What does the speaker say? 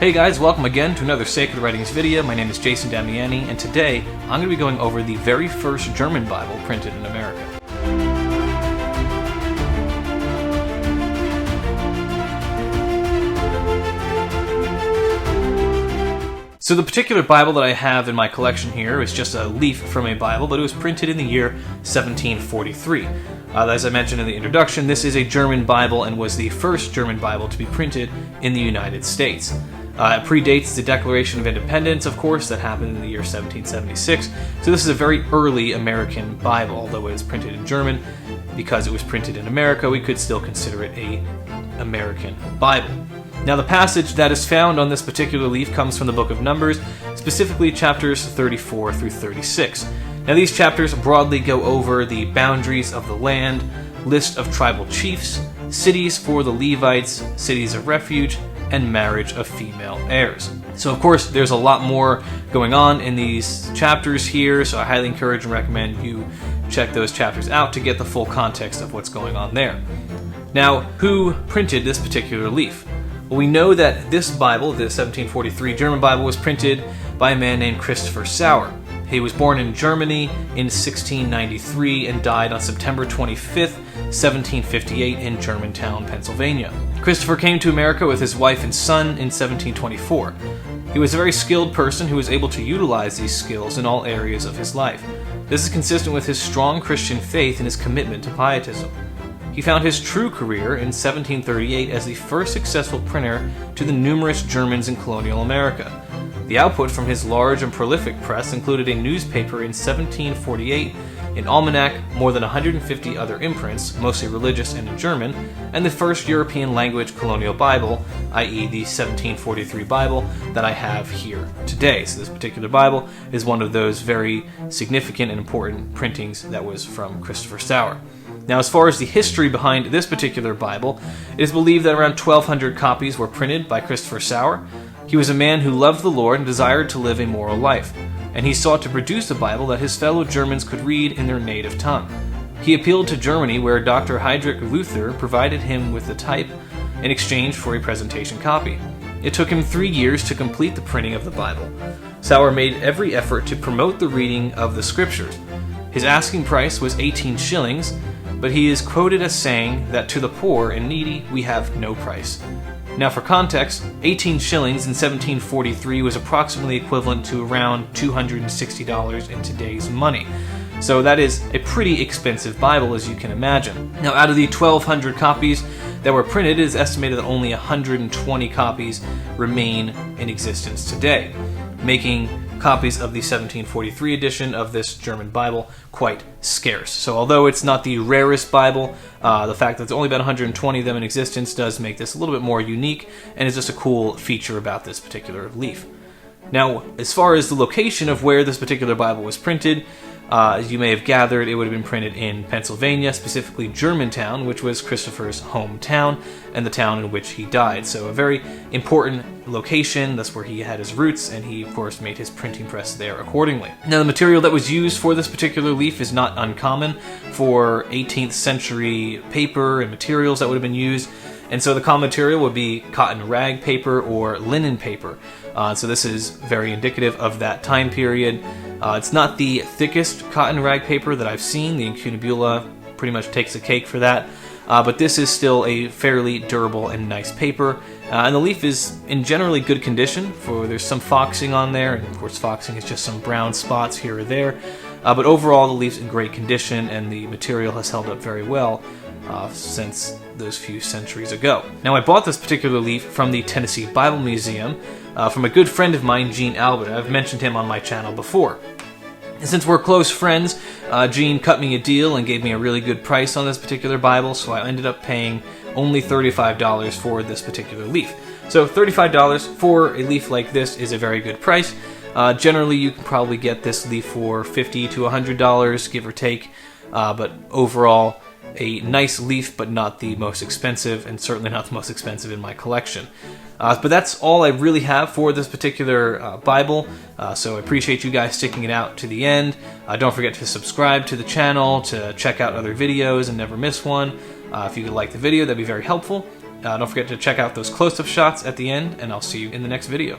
Hey guys, welcome again to another Sacred Writings video. My name is Jason Damiani, and today I'm going to be going over the very first German Bible printed in America. So the particular Bible that I have in my collection here is just a leaf from a Bible, but it was printed in the year 1743. As I mentioned in the introduction, this is a German Bible and was the first German Bible to be printed in the United States. It predates the Declaration of Independence, of course, that happened in the year 1776. So this is a very early American Bible, although it is printed in German. Because it was printed in America, we could still consider it an American Bible. Now, the passage that is found on this particular leaf comes from the book of Numbers, specifically chapters 34 through 36. Now, these chapters broadly go over the boundaries of the land, list of tribal chiefs, cities for the Levites, cities of refuge, and marriage of female heirs. So, of course, there's a lot more going on in these chapters here, so I highly encourage and recommend you check those chapters out to get the full context of what's going on there. Now, who printed this particular leaf? Well, we know that this Bible, the 1743 German Bible, was printed by a man named Christopher Sauer. He was born in Germany in 1693 and died on September 25th, 1758 in Germantown, Pennsylvania. Christopher came to America with his wife and son in 1724. He was a very skilled person who was able to utilize these skills in all areas of his life. This is consistent with his strong Christian faith and his commitment to pietism. He found his true career in 1738 as the first successful printer to the numerous Germans in colonial America. The output from his large and prolific press included a newspaper in 1748, an almanac, more than 150 other imprints, mostly religious and in German, and the first European language colonial Bible, i.e. the 1743 Bible that I have here today. So this particular Bible is one of those very significant and important printings that was from Christopher Sauer. Now, as far as the history behind this particular Bible, it is believed that around 1,200 copies were printed by Christopher Sauer. He was a man who loved the Lord and desired to live a moral life, and he sought to produce a Bible that his fellow Germans could read in their native tongue. He appealed to Germany, where Dr. Heydrich Luther provided him with the type in exchange for a presentation copy. It took him 3 years to complete the printing of the Bible. Sauer made every effort to promote the reading of the Scriptures. His asking price was 18 shillings, but he is quoted as saying that to the poor and needy we have no price. Now, for context, 18 shillings in 1743 was approximately equivalent to around $260 in today's money. So that is a pretty expensive Bible, as you can imagine. Now, out of the 1,200 copies that were printed, it is estimated that only 120 copies remain in existence today, making copies of the 1743 edition of this German Bible quite scarce. So although it's not the rarest Bible, the fact that there's only about 120 of them in existence does make this a little bit more unique, and is just a cool feature about this particular leaf. Now, as far as the location of where this particular Bible was printed, as you may have gathered, it would have been printed in Pennsylvania, specifically Germantown, which was Christopher's hometown and the town in which he died. So a very important location. That's where he had his roots, and he, of course, made his printing press there accordingly. Now, the material that was used for this particular leaf is not uncommon for 18th century paper and materials that would have been used. And so the common material would be cotton rag paper or linen paper. So this is very indicative of that time period. It's not the thickest cotton rag paper that I've seen. The Incunabula pretty much takes the cake for that. But this is still a fairly durable and nice paper. And the leaf is in generally good condition. There's some foxing on there, and of course foxing is just some brown spots here or there. But overall, the leaf's in great condition, and the material has held up very well since those few centuries ago. Now, I bought this particular leaf from the Tennessee Bible Museum from a good friend of mine, Gene Albert. I've mentioned him on my channel before. And since we're close friends, Gene cut me a deal and gave me a really good price on this particular Bible, so I ended up paying only $35 for this particular leaf. So $35 for a leaf like this is a very good price. Generally, you can probably get this leaf for $50 to $100, give or take, but overall, a nice leaf, but not the most expensive, and certainly not the most expensive in my collection. But that's all I really have for this particular Bible, so I appreciate you guys sticking it out to the end. Don't forget to subscribe to the channel to check out other videos and never miss one. If you could like the video, that'd be very helpful. Don't forget to check out those close-up shots at the end, and I'll see you in the next video.